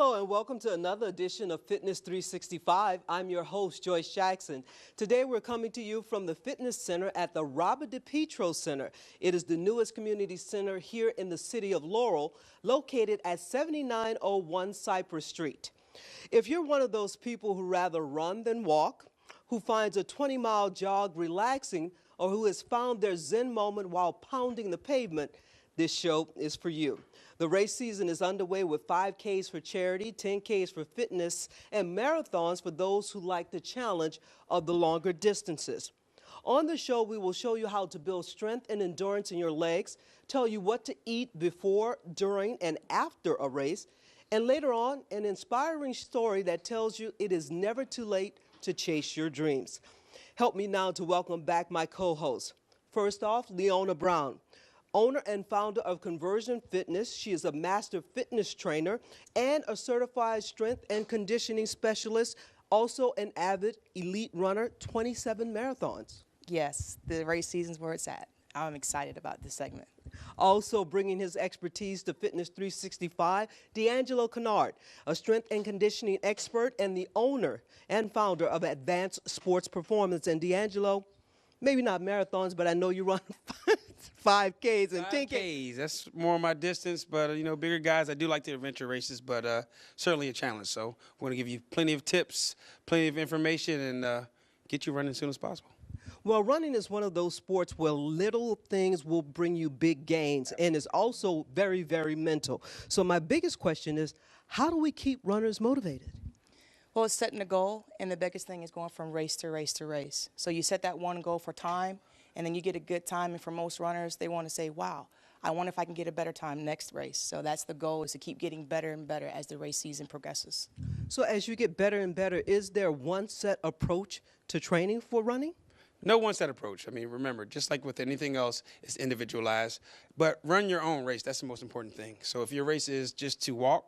Hello and welcome to another edition of Fitness 365. I'm your host, Joyce Jackson. Today we're coming to you from the Fitness Center at the Robert DePietro Center. It is the newest community center here in the city of Laurel, located at 7901 Cypress Street. If you're one of those people who rather run than walk, who finds a 20-mile jog relaxing, or who has found their zen moment while pounding the pavement, this show is for you. The race season is underway with 5Ks for charity, 10Ks for fitness, and marathons for those who like the challenge of the longer distances. On the show, we will show you how to build strength and endurance in your legs, tell you what to eat before, during, and after a race, and later on, an inspiring story that tells you it is never too late to chase your dreams. Help me now to welcome back my co-host. First off, Leona Brown. Owner and founder of Conversion Fitness, she is a master fitness trainer and a certified strength and conditioning specialist, also an avid elite runner, 27 marathons. Yes, the race season's where it's at. I'm excited about this segment. Also bringing his expertise to Fitness 365, D'Angelo Kennard, a strength and conditioning expert and the owner and founder of Advanced Sports Performance. And D'Angelo, maybe not marathons, but I know you run 5Ks and 10Ks. That's more my distance, but you know, bigger guys, I do like the adventure races, but certainly a challenge. So we're going to give you plenty of tips, plenty of information, and get you running as soon as possible. Well, running is one of those sports where little things will bring you big gains, and it's also very, very mental. So my biggest question is, how do we keep runners motivated? Well, it's setting a goal, and the biggest thing is going from race to race to race. So you set that one goal for time, and then you get a good time, and for most runners, they want to say, wow, I wonder if I can get a better time next race. So that's the goal, is to keep getting better and better as the race season progresses. So as you get better and better, is there one set approach to training for running? No one set approach. I mean, remember, just like with anything else, it's individualized. But run your own race. That's the most important thing. So if your race is just to walk,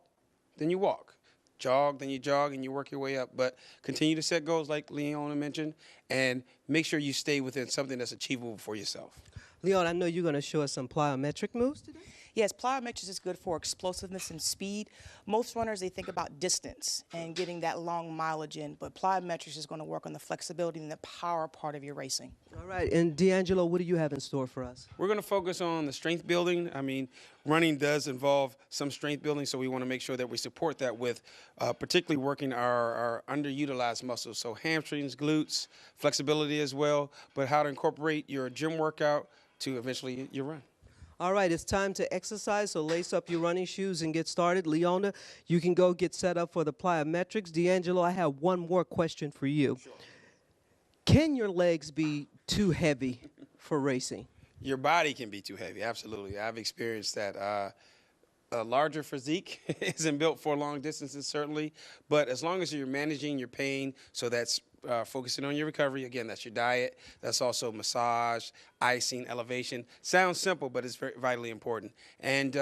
then you walk. Jog, then you jog, and you work your way up. But continue to set goals like Leona mentioned, and make sure you stay within something that's achievable for yourself. Leon, I know you're going to show us some plyometric moves today. Yes, plyometrics is good for explosiveness and speed. Most runners, they think about distance and getting that long mileage in, but plyometrics is going to work on the flexibility and the power part of your racing. All right, and D'Angelo, what do you have in store for us? We're going to focus on the strength building. I mean, running does involve some strength building, so we want to make sure that we support that with particularly working our underutilized muscles, so hamstrings, glutes, flexibility as well, but how to incorporate your gym workout to eventually your run. All right, it's time to exercise, so lace up your running shoes and get started. Leona, you can go get set up for the plyometrics. D'Angelo, I have one more question for you. Sure. Can your legs be too heavy for racing? Your body can be too heavy, absolutely. I've experienced that. A larger physique isn't built for long distances, certainly, but as long as you're managing your pain, so that's focusing on your recovery. Again, that's your diet. That's also massage, icing, elevation. Sounds simple, but it's very vitally important. And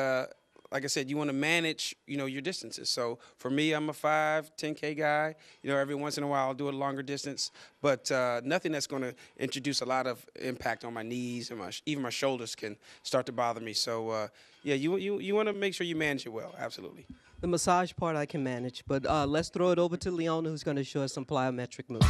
like I said, you want to manage, your distances. So for me, I'm a 10K guy. Every once in a while I'll do a longer distance, but nothing that's going to introduce a lot of impact on my knees, and even my shoulders can start to bother me. So yeah, you want to make sure you manage it well. Absolutely. The massage part I can manage, but let's throw it over to Leona, who's going to show us some plyometric moves.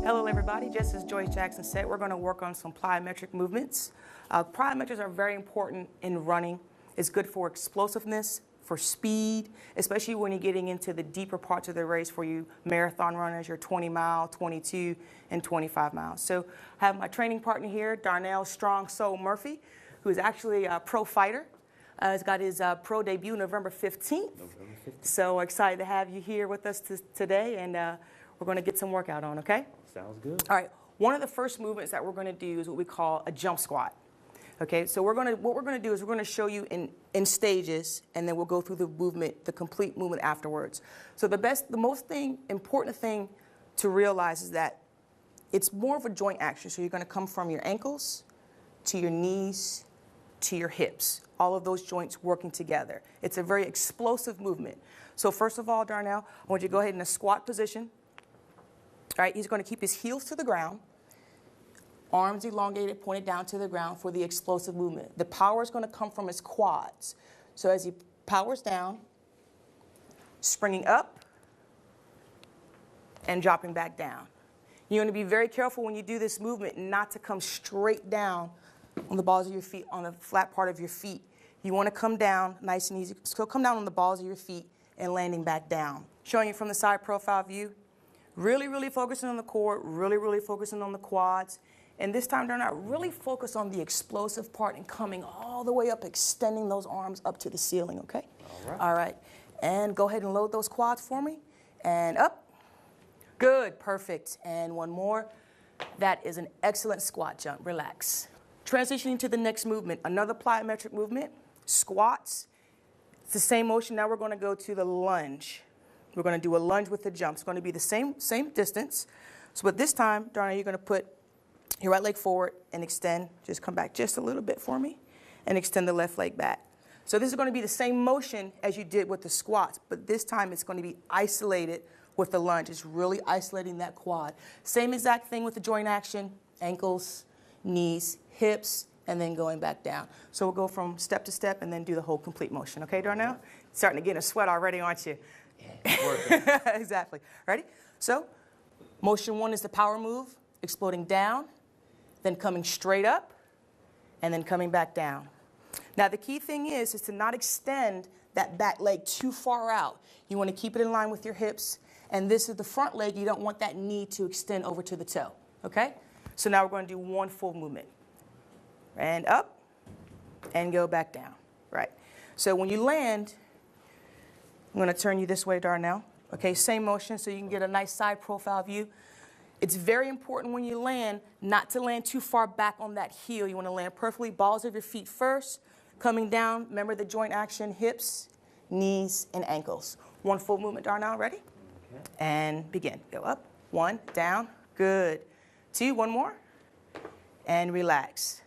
Hello, everybody. Just as Joyce Jackson said, we're going to work on some plyometric movements. Plyometrics are very important in running. It's good for explosiveness, for speed, especially when you're getting into the deeper parts of the race for you marathon runners, your 20-mile, 22, and 25 miles. So I have my training partner here, Darnell Strong Soul Murphy, who is actually a pro fighter. He's got his pro debut November 15th. So excited to have you here with us today, and we're going to get some workout on, okay? Sounds good. All right. One of the first movements that we're going to do is what we call a jump squat. Okay, so what we're going to do is we're going to show you in stages, and then we'll go through the complete movement afterwards. So the most important thing to realize is that it's more of a joint action. So you're going to come from your ankles to your knees to your hips, all of those joints working together. It's a very explosive movement. So first of all, Darnell, I want you to go ahead in a squat position. All right, he's going to keep his heels to the ground. Arms elongated, pointed down to the ground for the explosive movement. The power is going to come from his quads. So as he powers down, springing up, and dropping back down. You want to be very careful when you do this movement not to come straight down on the balls of your feet, on the flat part of your feet. You want to come down nice and easy. So come down on the balls of your feet and landing back down. Showing you from the side profile view. Really, really focusing on the core, really, really focusing on the quads. And this time, they're not really focused on the explosive part and coming all the way up, extending those arms up to the ceiling, okay? All right. All right. And go ahead and load those quads for me. And up. Good, perfect. And one more. That is an excellent squat jump. Relax. Transitioning to the next movement, another plyometric movement, squats. It's the same motion. Now we're going to go to the lunge. We're going to do a lunge with the jump. It's going to be the same distance. So but this time, Darnell, you're going to put your right leg forward and extend. Just come back just a little bit for me and extend the left leg back. So this is going to be the same motion as you did with the squats, but this time it's going to be isolated with the lunge. It's really isolating that quad. Same exact thing with the joint action, ankles, knees, hips, and then going back down. So we'll go from step to step and then do the whole complete motion. Okay, Darnell? Starting to get a sweat already, aren't you? Yeah, exactly. Ready? So motion one is the power move, exploding down, then coming straight up, and then coming back down. Now the key thing is to not extend that back leg too far out. You want to keep it in line with your hips, and this is the front leg. You don't want that knee to extend over to the toe, okay? So now we're going to do one full movement. And up, and go back down, right? So when you land, I'm going to turn you this way, Darnell. Okay, same motion so you can get a nice side profile view. It's very important when you land not to land too far back on that heel. You want to land perfectly, balls of your feet first, coming down. Remember the joint action, hips, knees, and ankles. One full movement, Darnell, ready? Okay. And begin. Go up, one, down, good. Two, one more, and relax.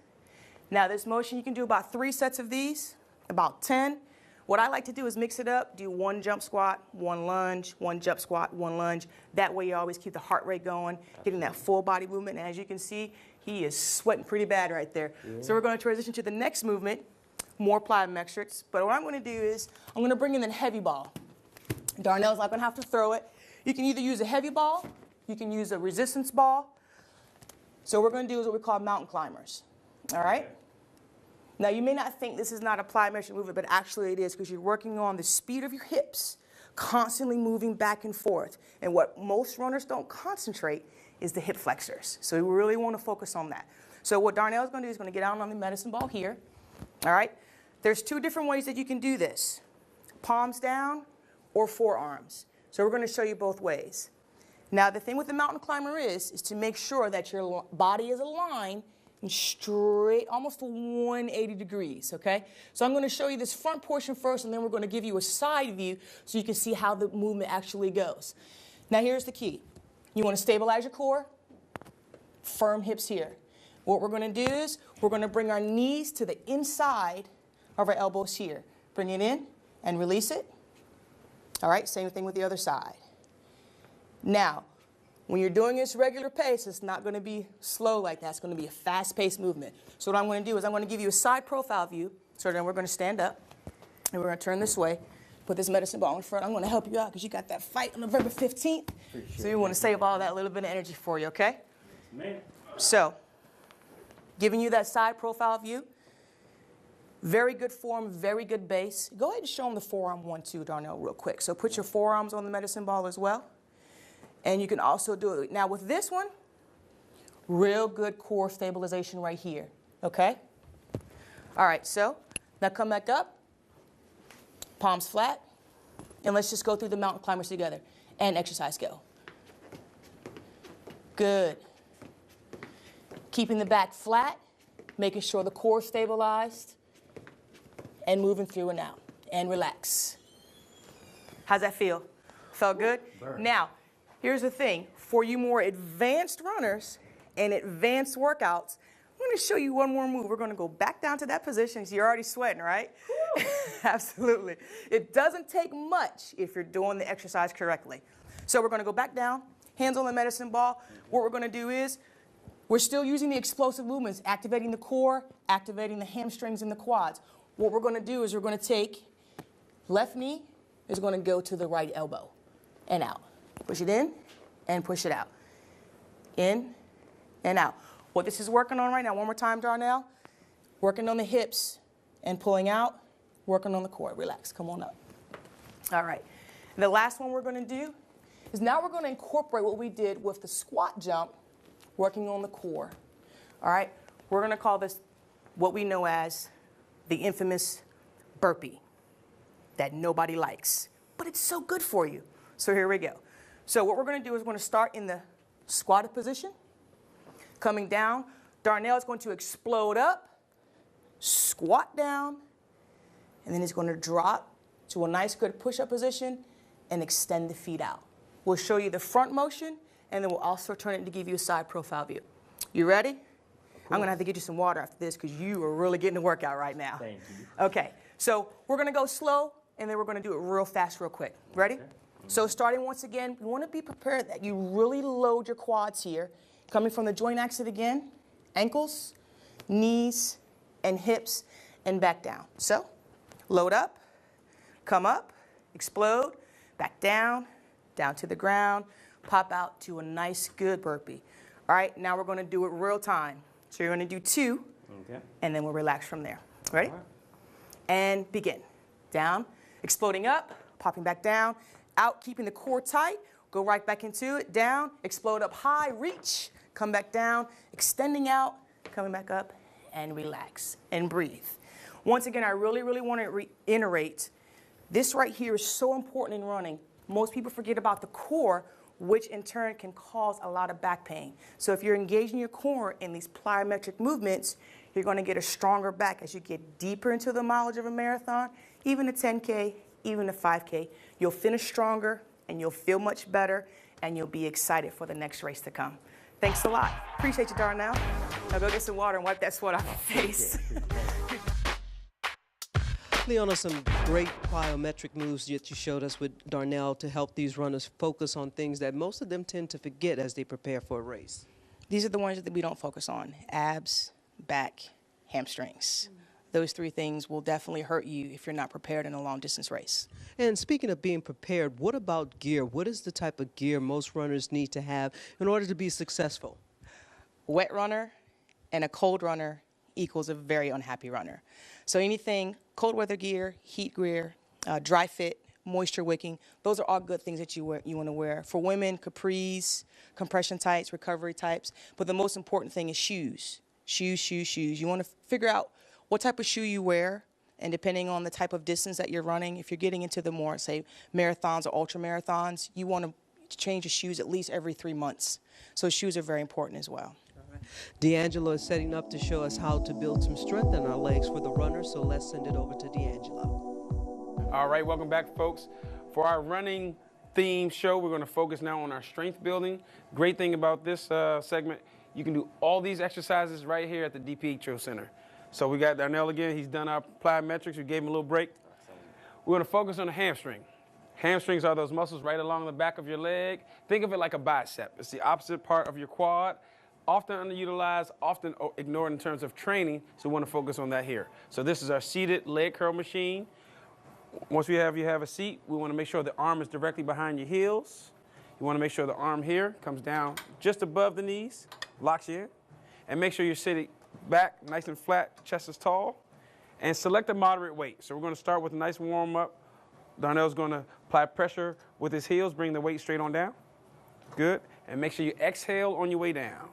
Now this motion, you can do about 3 sets of these, about 10. What I like to do is mix it up, do one jump squat, one lunge, one jump squat, one lunge. That way you always keep the heart rate going, getting that full body movement. And as you can see, he is sweating pretty bad right there. Yeah. So we're going to transition to the next movement, more plyometrics. But what I'm going to do is I'm going to bring in the heavy ball. Darnell's not going to have to throw it. You can either use a heavy ball, you can use a resistance ball. So what we're going to do is what we call mountain climbers. All right? Now, you may not think this is not a plyometric movement, but actually it is because you're working on the speed of your hips, constantly moving back and forth. And what most runners don't concentrate is the hip flexors. So we really want to focus on that. So what Darnell is going to do is going to get down on the medicine ball here. All right? There's 2 different ways that you can do this. Palms down or forearms. So we're going to show you both ways. Now, the thing with the mountain climber is to make sure that your body is aligned and straight, almost to 180 degrees, okay? So I'm going to show you this front portion first, and then we're going to give you a side view so you can see how the movement actually goes. Now, here's the key. You want to stabilize your core, firm hips here. What we're going to do is we're going to bring our knees to the inside of our elbows here. Bring it in and release it. All right, same thing with the other side. Now, when you're doing this regular pace, it's not going to be slow like that. It's going to be a fast-paced movement. So what I'm going to do is I'm going to give you a side profile view. So then we're going to stand up, and we're going to turn this way, put this medicine ball in front. I'm going to help you out because you got that fight on November 15th. So we want to save all that little bit of energy for you, okay? So, giving you that side profile view. Very good form, very good base. Go ahead and show them the forearm one, too, Darnell, real quick. So put your forearms on the medicine ball as well. And you can also do it. Now with this one, real good core stabilization right here, okay? All right, so now come back up, palms flat, and let's just go through the mountain climbers together and exercise go. Good. Keeping the back flat, making sure the core stabilized, and moving through and out, and relax. How's that feel? Felt good? Burn. Now, here's the thing. For you more advanced runners and advanced workouts, I'm going to show you one more move. We're going to go back down to that position. So you're already sweating, right? Absolutely. It doesn't take much if you're doing the exercise correctly. So we're going to go back down, hands on the medicine ball. What we're going to do is We're still using the explosive movements, activating the core, activating the hamstrings and the quads. What we're going to do is we're going to take left knee is going to go to the right elbow and out. Push it in and push it out. In and out. What this is working on right now, one more time, Darnell, working on the hips and pulling out, working on the core. Relax, come on up. All right. And the last one we're going to do is now we're going to incorporate what we did with the squat jump, working on the core. All right. We're going to call this what we know as the infamous burpee that nobody likes, but it's so good for you. So here we go. So what we're going to do is we're going to start in the squatted position, coming down. Darnell is going to explode up, squat down, and then he's going to drop to a nice good push-up position and extend the feet out. We'll show you the front motion, and then we'll also turn it to give you a side profile view. You ready? I'm going to have to get you some water after this because you are really getting a workout right now. Thank you. Okay, so we're going to go slow, and then we're going to do it real fast, real quick. Ready? Okay. So starting once again, you want to be prepared that you really load your quads here. Coming from the joint exit again, ankles, knees, and hips, and back down. So load up, come up, explode, back down, down to the ground, pop out to a nice, good burpee. All right, now we're going to do it real time. So you're going to do 2, okay, and then we'll relax from there. Ready? Right. And begin. Down, exploding up, popping back down, out, keeping the core tight, go right back into it, down, explode up high, reach, come back down, extending out, coming back up, and relax, and breathe. Once again, I really, really want to reiterate, this right here is so important in running. Most people forget about the core, which in turn can cause a lot of back pain. So if you're engaging your core in these plyometric movements, you're going to get a stronger back as you get deeper into the mileage of a marathon, even a 10K, even a 5K. You'll finish stronger, and you'll feel much better, and you'll be excited for the next race to come. Thanks a lot. Appreciate you, Darnell. Now go get some water and wipe that sweat off your face. Leona, some great plyometric moves that you showed us with Darnell to help these runners focus on things that most of them tend to forget as they prepare for a race. These are the ones that we don't focus on: abs, back, hamstrings. Those 3 things will definitely hurt you if you're not prepared in a long-distance race. And speaking of being prepared, what about gear? What is the type of gear most runners need to have in order to be successful? Wet runner and a cold runner equals a very unhappy runner. So anything cold weather gear, heat gear, dry fit, moisture wicking, those are all good things that you want to wear. For women, capris, compression tights, recovery types. But the most important thing is shoes. Shoes, shoes, shoes. You want to figure out what type of shoe you wear, and depending on the type of distance that you're running, if you're getting into the more, say, marathons or ultra marathons, you want to change your shoes at least every 3 months. So shoes are very important as well. D'Angelo is setting up to show us how to build some strength in our legs for the runners, so let's send it over to D'Angelo. All right, welcome back, folks. For our running theme show, we're going to focus now on our strength building. Great thing about this segment, you can do all these exercises right here at the DPetro Center. So we got Darnell again. He's done our plyometrics. We gave him a little break. We're going to focus on the hamstring. Hamstrings are those muscles right along the back of your leg. Think of it like a bicep. It's the opposite part of your quad. Often underutilized, often ignored in terms of training, so we want to focus on that here. So this is our seated leg curl machine. Once you have a seat, we want to make sure the arm is directly behind your heels. You want to make sure the arm here comes down just above the knees, locks you in, and make sure you're sitting back nice and flat, chest is tall, and select a moderate weight. So we're going to start with a nice warm-up. Darnell's going to apply pressure with his heels, bring the weight straight on down. Good. And make sure you exhale on your way down.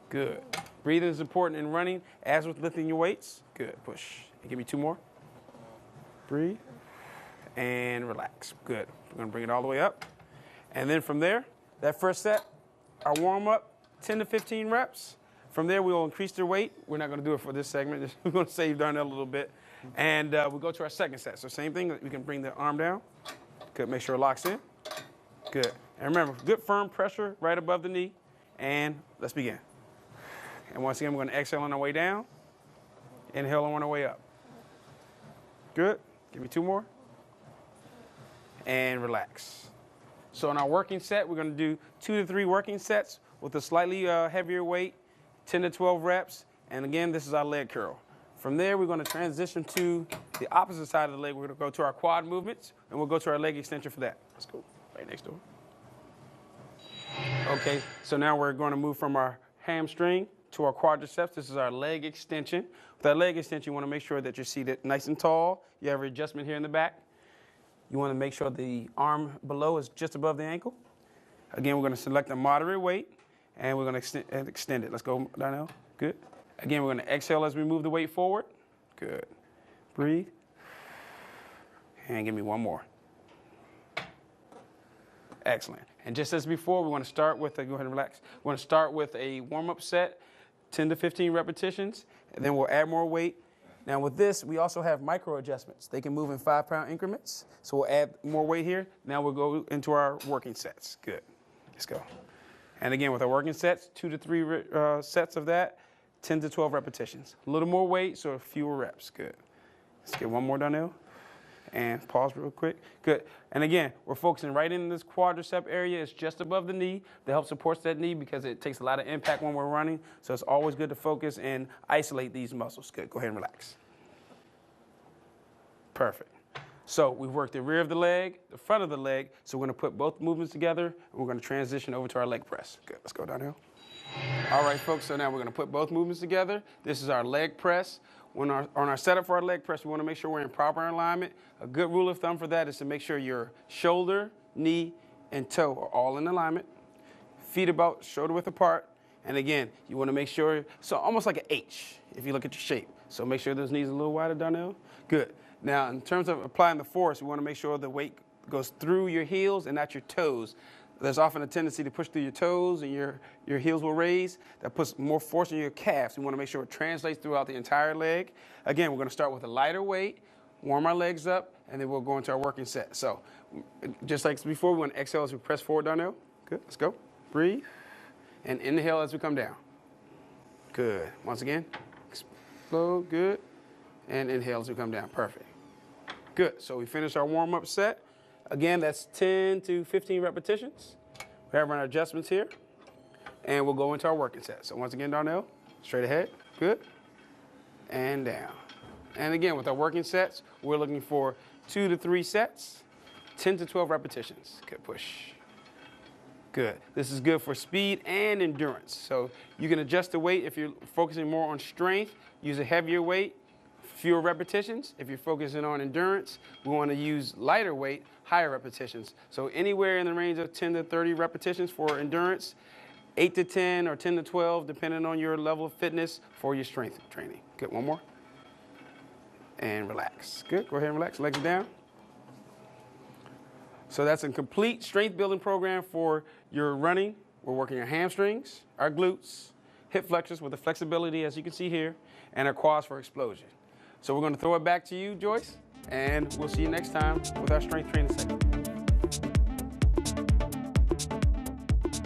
Good. Breathing is important in running, as with lifting your weights. Good. Push. Give me 2 more. Breathe. And relax. Good. We're going to bring it all the way up. And then from there, that first set, our warm-up, 10 to 15 reps. From there, we will increase their weight. We're not going to do it for this segment. We're going to save Darnell a little bit. And we'll go to our second set. So same thing. We can bring the arm down. Good. Make sure it locks in. Good. And remember, good firm pressure right above the knee. And let's begin. And once again, we're going to exhale on our way down. Inhale on our way up. Good. Give me 2 more. And relax. So in our working set, we're going to do 2 to 3 working sets with a slightly heavier weight, 10 to 12 reps. And again, this is our leg curl. From there, we're going to transition to the opposite side of the leg. We're going to go to our quad movements, and we'll go to our leg extension for that. Let's go right next door. Okay, so now we're going to move from our hamstring to our quadriceps. This is our leg extension. With our leg extension, you want to make sure that you're seated nice and tall. You have an adjustment here in the back. You want to make sure the arm below is just above the ankle. Again, we're going to select a moderate weight, and we're going to extend it. Let's go, Darnell. Good. Again, we're going to exhale as we move the weight forward. Good. Breathe. And give me one more. Excellent. And just as before, we want to start with go ahead and relax. We want to start with a warm-up set, 10 to 15 repetitions, and then we'll add more weight. Now with this, we also have micro adjustments. They can move in 5-pound increments. So we'll add more weight here. Now we'll go into our working sets. Good. Let's go. And again, with our working sets, 2 to 3 sets of that, 10 to 12 repetitions. A little more weight, so fewer reps. Good. Let's get one more, Darnell. And pause real quick. Good. And again, we're focusing right in this quadricep area. It's just above the knee to help support that knee because it takes a lot of impact when we're running. So it's always good to focus and isolate these muscles. Good. Go ahead and relax. Perfect. So we've worked the rear of the leg, the front of the leg. So we're going to put both movements together, and we're going to transition over to our leg press. Good. Let's go downhill. All right, folks. So now we're going to put both movements together. This is our leg press. On our setup for our leg press, we want to make sure we're in proper alignment. A good rule of thumb for that is to make sure your shoulder, knee, and toe are all in alignment. Feet about shoulder width apart. And again, you want to make sure, so almost like an H if you look at your shape. So make sure those knees are a little wider, Darnell. Good. Now, in terms of applying the force, we want to make sure the weight goes through your heels and not your toes. There's often a tendency to push through your toes and your heels will raise. That puts more force on your calves. We want to make sure it translates throughout the entire leg. Again, we're going to start with a lighter weight, warm our legs up, and then we'll go into our working set. So just like before, we want to exhale as we press forward, Darnell. Good. Let's go. Breathe. And inhale as we come down. Good. Once again, explode. Good. And inhale as we come down. Perfect. Good. So we finished our warm-up set. Again, that's 10 to 15 repetitions. We have our adjustments here. And we'll go into our working set. So once again, Darnell, straight ahead. Good. And down. And again, with our working sets, we're looking for 2 to 3 sets, 10 to 12 repetitions. Good push. Good. This is good for speed and endurance. So you can adjust the weight if you're focusing more on strength, use a heavier weight, fewer repetitions. If you're focusing on endurance, we want to use lighter weight, higher repetitions. So anywhere in the range of 10 to 30 repetitions for endurance, 8 to 10 or 10 to 12, depending on your level of fitness for your strength training. Good, one more. And relax. Good, go ahead and relax, legs down. So that's a complete strength building program for your running. We're working our hamstrings, our glutes, hip flexors with the flexibility, as you can see here, and our quads for explosion. So we're going to throw it back to you, Joyce, and we'll see you next time with our strength training segment.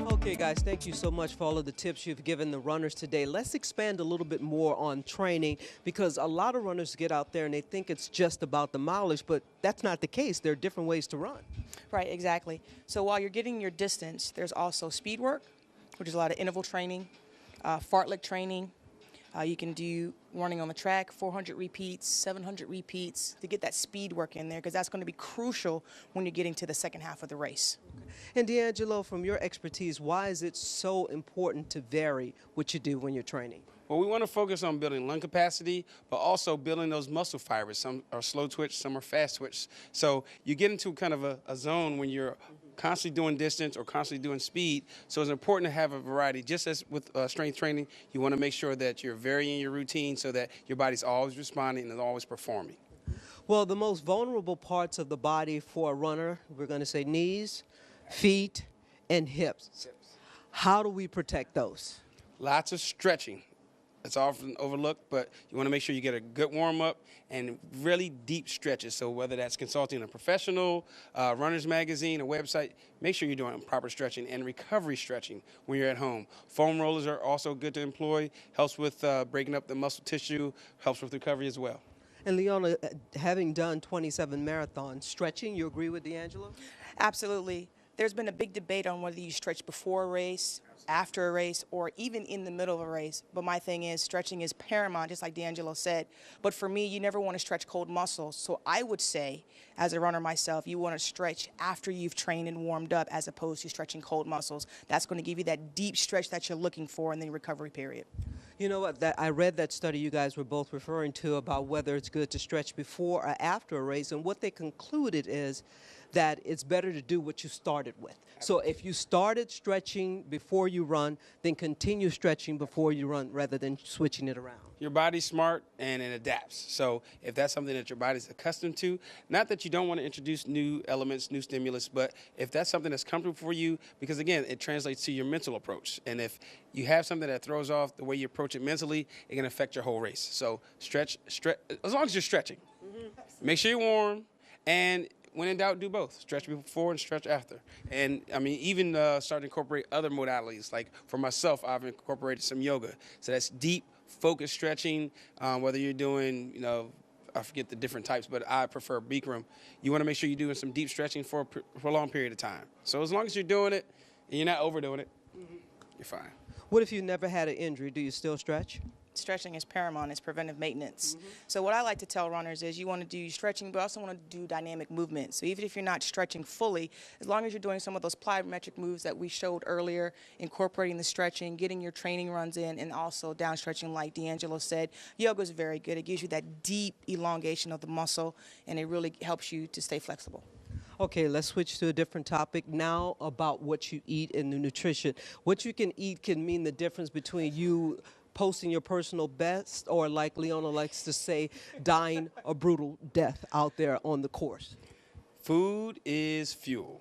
Okay, guys, thank you so much for all of the tips you've given the runners today. Let's expand a little bit more on training because a lot of runners get out there and they think it's just about the mileage, but that's not the case. There are different ways to run. Right, exactly. So while you're getting your distance, there's also speed work, which is a lot of interval training, fartlek training. You can do running on the track, 400 repeats, 700 repeats to get that speed work in there because that's going to be crucial when you're getting to the second half of the race. And D'Angelo, from your expertise, why is it so important to vary what you do when you're training? Well, we want to focus on building lung capacity, but also building those muscle fibers. Some are slow twitch, some are fast twitch. So you get into kind of a zone when you're constantly doing distance or constantly doing speed. So it's important to have a variety. Just as with strength training, you want to make sure that you're varying your routine so that your body's always responding and always performing. Well, the most vulnerable parts of the body for a runner, we're going to say knees, feet, and hips. How do we protect those? Lots of stretching. It's often overlooked, but you want to make sure you get a good warm-up and really deep stretches. So whether that's consulting a professional, runner's magazine, a website, make sure you're doing proper stretching and recovery stretching when you're at home. Foam rollers are also good to employ. Helps with breaking up the muscle tissue, helps with recovery as well. And Leona, having done 27 marathons, stretching, you agree with D'Angelo? Absolutely. There's been a big debate on whether you stretch before a race, after a race, or even in the middle of a race. But my thing is, stretching is paramount, just like D'Angelo said. But for me, you never want to stretch cold muscles. So I would say, as a runner myself, you want to stretch after you've trained and warmed up as opposed to stretching cold muscles. That's going to give you that deep stretch that you're looking for in the recovery period. You know what? I read that study you guys were both referring to about whether it's good to stretch before or after a race, and what they concluded is that it's better to do what you started with. So if you started stretching before you run, then continue stretching before you run rather than switching it around. Your body's smart and it adapts. So if that's something that your body's accustomed to, not that you don't want to introduce new elements, new stimulus, but if that's something that's comfortable for you, because again, it translates to your mental approach. And if you have something that throws off the way you approach it mentally, it can affect your whole race. So stretch, as long as you're stretching. Make sure you're warm, and when in doubt, do both. Stretch before and stretch after. And, I mean, even start to incorporate other modalities. Like, for myself, I've incorporated some yoga. So that's deep, focused stretching, whether you're doing, you know, I forget the different types, but I prefer Bikram. You want to make sure you're doing some deep stretching for a long period of time. So as long as you're doing it and you're not overdoing it, you're fine. What if you never had an injury? Do you still stretch? Stretching is paramount. It's preventive maintenance. So what I like to tell runners is you want to do stretching, but also want to do dynamic movement. So even if you're not stretching fully, as long as you're doing some of those plyometric moves that we showed earlier, incorporating the stretching, getting your training runs in, and also down stretching like D'Angelo said, yoga is very good. It gives you that deep elongation of the muscle, and it really helps you to stay flexible. Okay, let's switch to a different topic now about what you eat and the nutrition. What you can eat can mean the difference between you posting your personal best or, like Leona likes to say, dying a brutal death out there on the course. Food is fuel.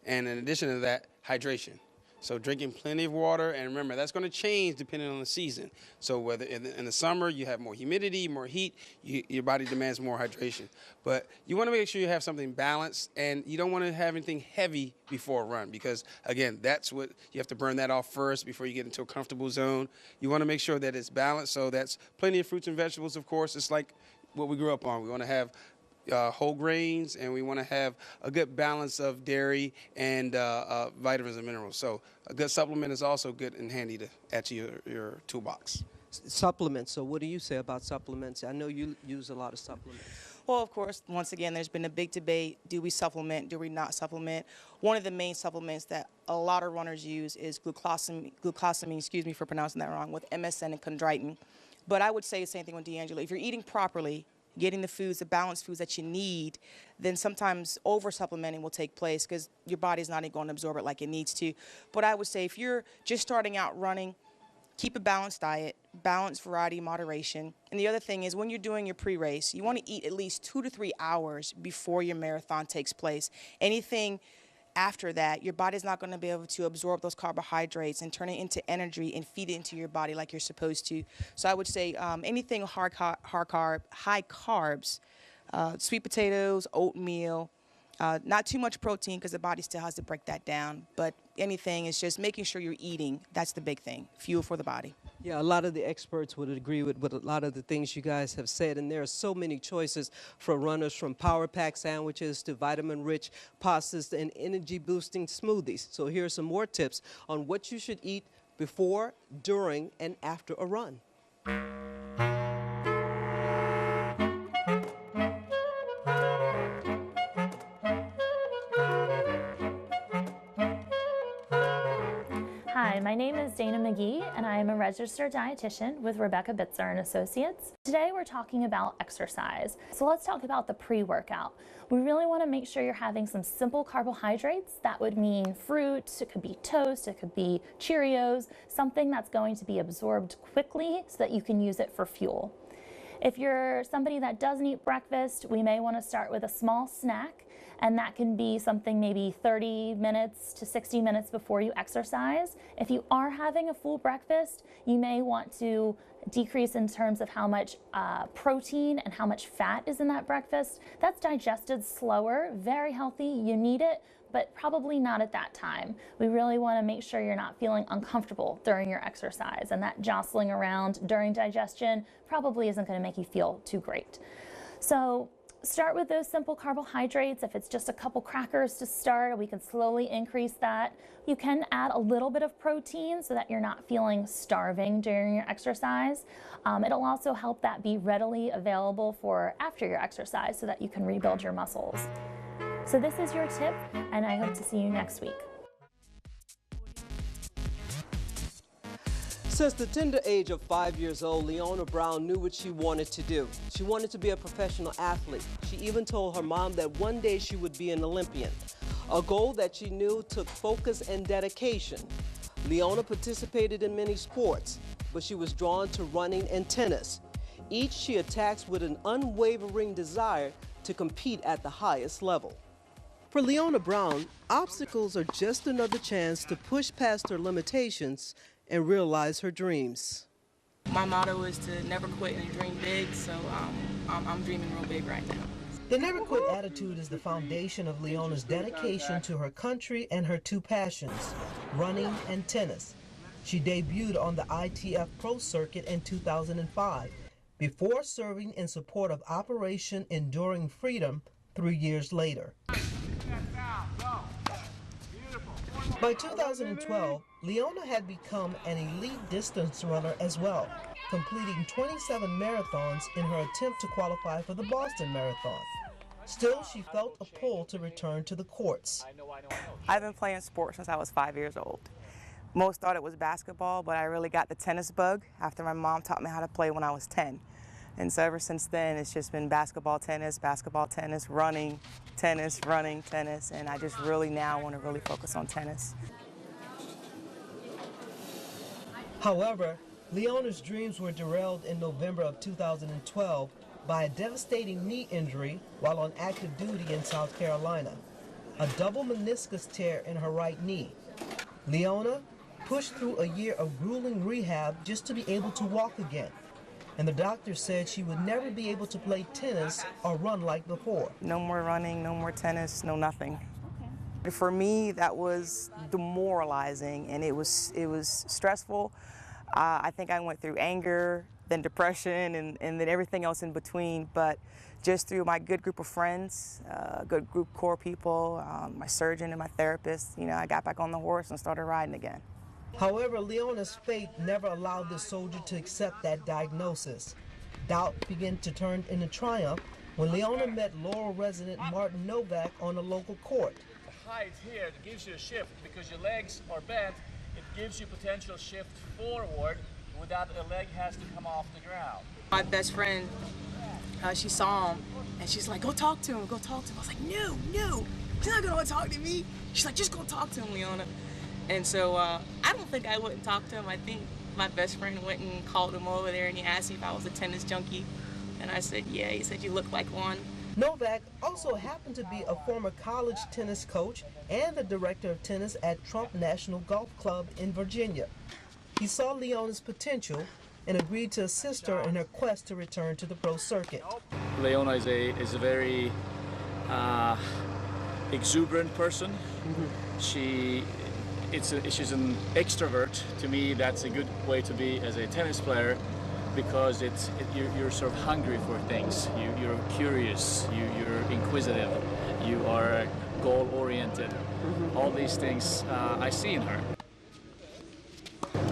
And in addition to that, hydration. So drinking plenty of water, and remember, that's going to change depending on the season. So whether in the summer you have more humidity, more heat, your body demands more hydration. But you want to make sure you have something balanced, and you don't want to have anything heavy before a run because, again, that's what you have to burn that off first before you get into a comfortable zone. You want to make sure that it's balanced, so that's plenty of fruits and vegetables, of course. It's like what we grew up on. We want to have whole grains, and we want to have a good balance of dairy and vitamins and minerals. So a good supplement is also good and handy to add to your toolbox. Supplements. So what do you say about supplements? I know you use a lot of supplements. Well, of course, once again, there's been a big debate. Do we supplement? Do we not supplement? One of the main supplements that a lot of runners use is glucosamine, excuse me for pronouncing that wrong, with MSM and chondroitin. But I would say the same thing with D'Angelo. If you're eating properly, getting the foods, the balanced foods that you need, then sometimes over-supplementing will take place because your body's not going to absorb it like it needs to. But I would say if you're just starting out running, keep a balanced diet, balanced variety, moderation. And the other thing is when you're doing your pre-race, you want to eat at least 2 to 3 hours before your marathon takes place. Anything after that, your body's not going to be able to absorb those carbohydrates and turn it into energy and feed it into your body like you're supposed to. So I would say anything high carbs, sweet potatoes, oatmeal, not too much protein because the body still has to break that down. But anything is just making sure you're eating. That's the big thing, fuel for the body. Yeah, a lot of the experts would agree with a lot of the things you guys have said, and there are so many choices for runners, from power pack sandwiches to vitamin-rich pastas and energy-boosting smoothies. So here are some more tips on what you should eat before, during, and after a run. Hi, my name is Dana McGee, and I am a registered dietitian with Rebecca Bitzer & Associates. Today we're talking about exercise. So let's talk about the pre-workout. We really want to make sure you're having some simple carbohydrates. That would mean fruit, it could be toast, it could be Cheerios, something that's going to be absorbed quickly so that you can use it for fuel. If you're somebody that doesn't eat breakfast, we may want to start with a small snack, and that can be something maybe 30 minutes to 60 minutes before you exercise. If you are having a full breakfast, you may want to decrease in terms of how much protein and how much fat is in that breakfast. That's digested slower, very healthy, you need it, but probably not at that time. We really want to make sure you're not feeling uncomfortable during your exercise, and that jostling around during digestion probably isn't going to make you feel too great. So Start with those simple carbohydrates. If it's just a couple crackers to start, we can slowly increase that. You can add a little bit of protein so that you're not feeling starving during your exercise. It'll also help that be readily available for after your exercise so that you can rebuild your muscles. So this is your tip, and I hope to see you next week. Since the tender age of 5 years old, Leona Brown knew what she wanted to do. She wanted to be a professional athlete. She even told her mom that one day she would be an Olympian, a goal that she knew took focus and dedication. Leona participated in many sports, but she was drawn to running and tennis. Each she attacks with an unwavering desire to compete at the highest level. For Leona Brown, obstacles are just another chance to push past her limitations and realize her dreams. My motto is to never quit and dream big, so I'm dreaming real big right now. The never quit attitude is the foundation of Leona's dedication to her country and her two passions, running and tennis. She debuted on the ITF Pro Circuit in 2005 before serving in support of Operation Enduring Freedom 3 years later. By 2012, Leona had become an elite distance runner as well, completing 27 marathons in her attempt to qualify for the Boston Marathon. Still, she felt a pull to return to the courts. I've been playing sports since I was 5 years old. Most thought it was basketball, but I really got the tennis bug after my mom taught me how to play when I was 10. And so ever since then, it's just been basketball, tennis, running, tennis, and I just really now want to really focus on tennis. However, Leona's dreams were derailed in November of 2012 by a devastating knee injury while on active duty in South Carolina, a double meniscus tear in her right knee. Leona pushed through a year of grueling rehab just to be able to walk again. And the doctor said she would never be able to play tennis or run like before. No more running, no more tennis, no nothing. Okay. For me, that was demoralizing, and it was stressful. I think I went through anger, then depression, and then everything else in between. But just through my good group of friends, good group core people, my surgeon and my therapist, I got back on the horse and started riding again. However, Leona's faith never allowed the soldier to accept that diagnosis. Doubt began to turn into triumph when Leona met Laurel resident Martin Novak on a local court. The height here gives you a shift because your legs are bent. It gives you potential shift forward without a leg has to come off the ground. My best friend, she saw him and she's like, go talk to him, go talk to him. I was like, no, he's not gonna talk to me. She's like, just go talk to him, Leona. And so I don't think I wouldn't talk to him. I think my best friend went and called him over there and he asked me if I was a tennis junkie. And I said, yeah. He said, you look like one. Novak also happened to be a former college tennis coach and the director of tennis at Trump National Golf Club in Virginia. He saw Leona's potential and agreed to assist her in her quest to return to the pro circuit. Leona is a very exuberant person. She's an extrovert. To me, that's a good way to be as a tennis player, because you're sort of hungry for things. You're curious. You're inquisitive. You are goal-oriented. All these things I see in her.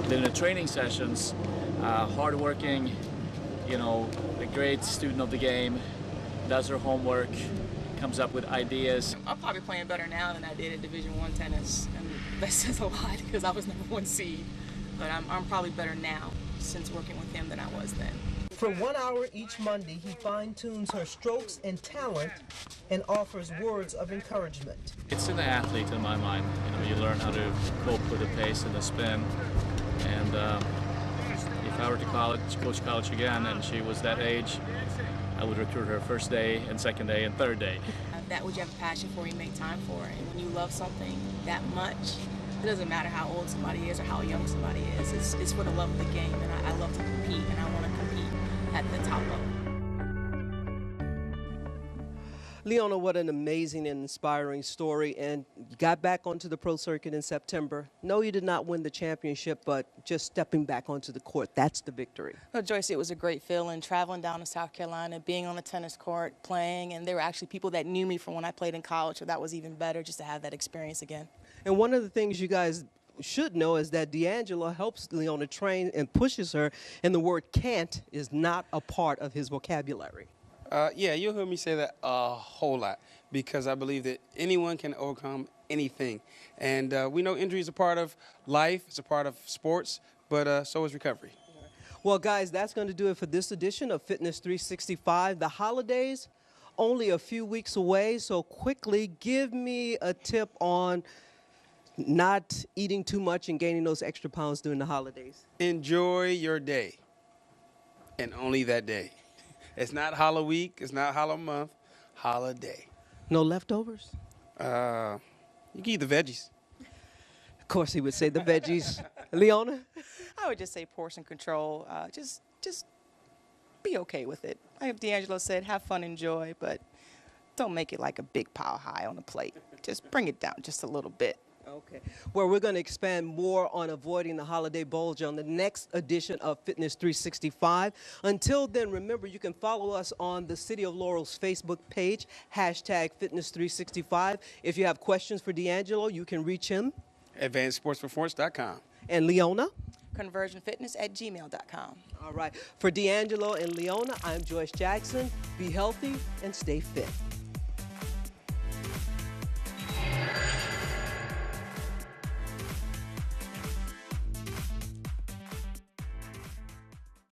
Then in the training sessions, hardworking, a great student of the game, does her homework, comes up with ideas. I'm probably playing better now than I did at Division I tennis, and that says a lot because I was #1 seed. But I'm probably better now since working with him than I was then. For 1 hour each Monday, he fine-tunes her strokes and talent and offers words of encouragement. It's an athlete in my mind. You learn how to cope with the pace and the spin. And if I were to coach college again and she was that age, I would recruit her first day and second day and third day. That what you have a passion for, you make time for it. And when you love something that much, it doesn't matter how old somebody is or how young somebody is. It's for the love of the game, and I love to compete, and I want to compete at the top level. Leona, what an amazing and inspiring story. And you got back onto the pro circuit in September. No, you did not win the championship, but just stepping back onto the court, that's the victory. Well, Joyce, it was a great feeling traveling down to South Carolina, being on the tennis court, playing, and there were actually people that knew me from when I played in college, so that was even better just to have that experience again. And one of the things you guys should know is that D'Angelo helps Leona train and pushes her, and the word can't is not a part of his vocabulary. Yeah, you'll hear me say that a whole lot because I believe that anyone can overcome anything. And we know injury is a part of life, it's a part of sports, but so is recovery. Well, guys, that's going to do it for this edition of Fitness 365. The holidays, only a few weeks away, so quickly give me a tip on not eating too much and gaining those extra pounds during the holidays. Enjoy your day, and only that day. It's not Hollow Week, it's not Hollow Month, holiday. No leftovers? You can eat the veggies. Of course, he would say the veggies. Leona? I would just say portion control. Just be okay with it. Like D'Angelo said, have fun, enjoy, but don't make it like a big pile high on the plate. Just bring it down just a little bit. Okay. Well, we're going to expand more on avoiding the holiday bulge on the next edition of Fitness 365. Until then, remember, you can follow us on the City of Laurel's Facebook page, hashtag Fitness 365. If you have questions for D'Angelo, you can reach him. AdvancedSportsPerformance.com. And Leona? conversionfitness@gmail.com. All right. For D'Angelo and Leona, I'm Joyce Jackson. Be healthy and stay fit.